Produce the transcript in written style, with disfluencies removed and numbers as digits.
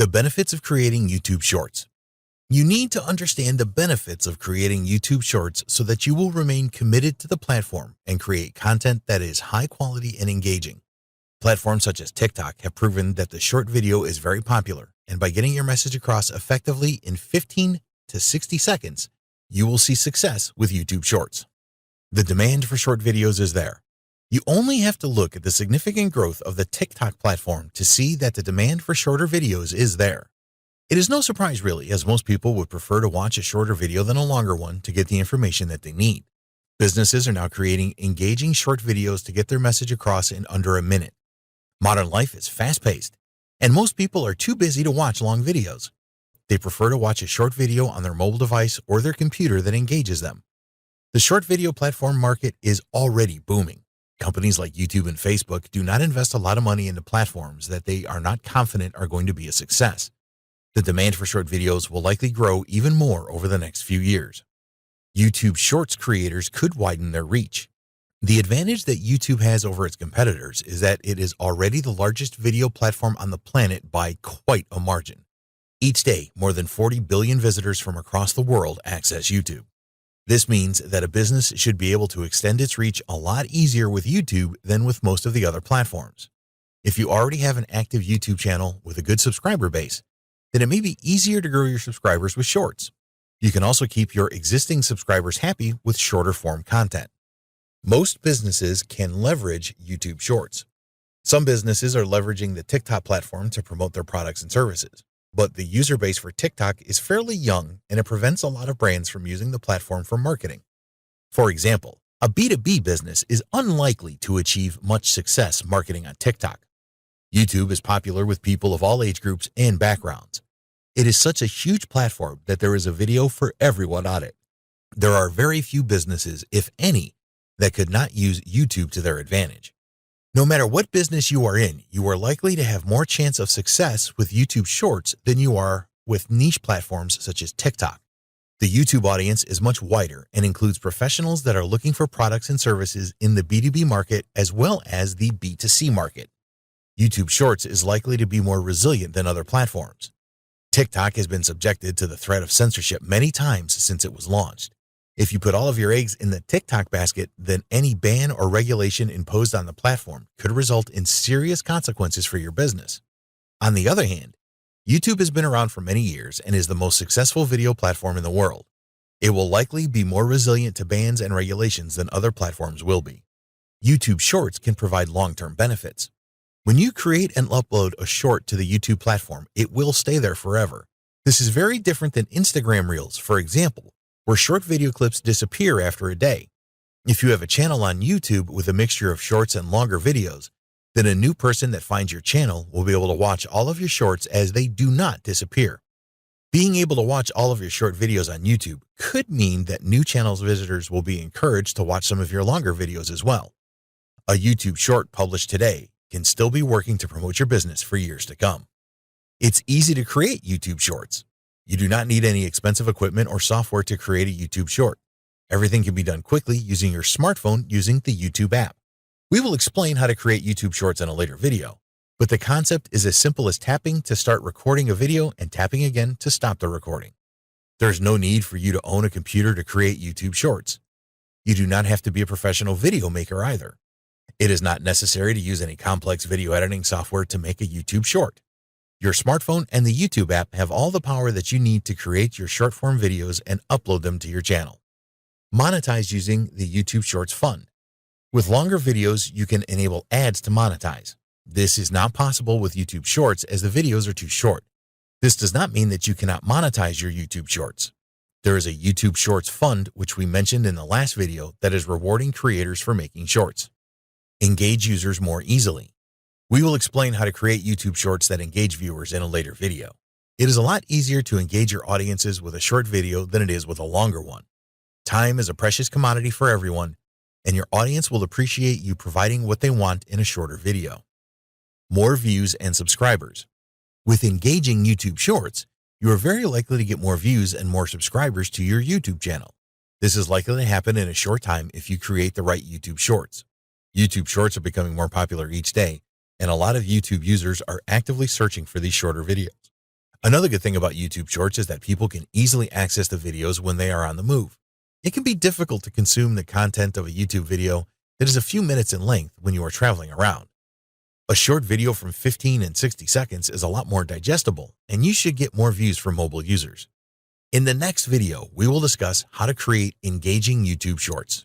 The benefits of creating YouTube Shorts. You need to understand the benefits of creating YouTube Shorts so that you will remain committed to the platform and create content that is high quality and engaging. Platforms such as TikTok have proven that the short video is very popular, and by getting your message across effectively in 15 to 60 seconds, you will see success with YouTube Shorts. The demand for short videos is there. You only have to look at the significant growth of the TikTok platform to see that the demand for shorter videos is there. It is no surprise really, as most people would prefer to watch a shorter video than a longer one to get the information that they need. Businesses are now creating engaging short videos to get their message across in under a minute. Modern life is fast-paced, and most people are too busy to watch long videos. They prefer to watch a short video on their mobile device or their computer that engages them. The short video platform market is already booming. Companies like YouTube and Facebook do not invest a lot of money into platforms that they are not confident are going to be a success. The demand for short videos will likely grow even more over the next few years. YouTube Shorts creators could widen their reach. The advantage that YouTube has over its competitors is that it is already the largest video platform on the planet by quite a margin. Each day, more than 40 billion visitors from across the world access YouTube. This means that a business should be able to extend its reach a lot easier with YouTube than with most of the other platforms. If you already have an active YouTube channel with a good subscriber base, then it may be easier to grow your subscribers with shorts. You can also keep your existing subscribers happy with shorter form content. Most businesses can leverage YouTube Shorts. Some businesses are leveraging the TikTok platform to promote their products and services, but the user base for TikTok is fairly young and it prevents a lot of brands from using the platform for marketing. For example, a B2B business is unlikely to achieve much success marketing on TikTok. YouTube is popular with people of all age groups and backgrounds. It is such a huge platform that there is a video for everyone on it. There are very few businesses, if any, that could not use YouTube to their advantage. No matter what business you are in, you are likely to have more chance of success with YouTube Shorts than you are with niche platforms such as TikTok. The YouTube audience is much wider and includes professionals that are looking for products and services in the B2B market as well as the B2C market. YouTube Shorts is likely to be more resilient than other platforms. TikTok has been subjected to the threat of censorship many times since it was launched. If you put all of your eggs in the TikTok basket, then any ban or regulation imposed on the platform could result in serious consequences for your business. On the other hand, YouTube has been around for many years and is the most successful video platform in the world. It will likely be more resilient to bans and regulations than other platforms will be. YouTube Shorts can provide long-term benefits. When you create and upload a short to the YouTube platform, it will stay there forever. This is very different than Instagram Reels, for example, where short video clips disappear after a day. If you have a channel on YouTube with a mixture of shorts and longer videos, then a new person that finds your channel will be able to watch all of your shorts as they do not disappear. Being able to watch all of your short videos on YouTube could mean that new channel's visitors will be encouraged to watch some of your longer videos as well. A YouTube short published today can still be working to promote your business for years to come. It's easy to create YouTube Shorts. You do not need any expensive equipment or software to create a YouTube short. Everything can be done quickly using your smartphone using the YouTube app. We will explain how to create YouTube Shorts in a later video, but the concept is as simple as tapping to start recording a video and tapping again to stop the recording. There's no need for you to own a computer to create YouTube Shorts. You do not have to be a professional video maker either. It is not necessary to use any complex video editing software to make a YouTube short. Your smartphone and the YouTube app have all the power that you need to create your short-form videos and upload them to your channel. Monetize using the YouTube Shorts Fund. With longer videos, you can enable ads to monetize. This is not possible with YouTube Shorts as the videos are too short. This does not mean that you cannot monetize your YouTube Shorts. There is a YouTube Shorts Fund, which we mentioned in the last video, that is rewarding creators for making shorts. Engage users more easily. We will explain how to create YouTube Shorts that engage viewers in a later video. It is a lot easier to engage your audiences with a short video than it is with a longer one. Time is a precious commodity for everyone, and your audience will appreciate you providing what they want in a shorter video. More views and subscribers. With engaging YouTube Shorts, you are very likely to get more views and more subscribers to your YouTube channel. This is likely to happen in a short time if you create the right YouTube Shorts. YouTube Shorts are becoming more popular each day, and a lot of YouTube users are actively searching for these shorter videos. Another good thing about YouTube Shorts is that people can easily access the videos when they are on the move. It can be difficult to consume the content of a YouTube video that is a few minutes in length when you are traveling around. A short video from 15 and 60 seconds is a lot more digestible, and you should get more views from mobile users. In the next video, we will discuss how to create engaging YouTube Shorts.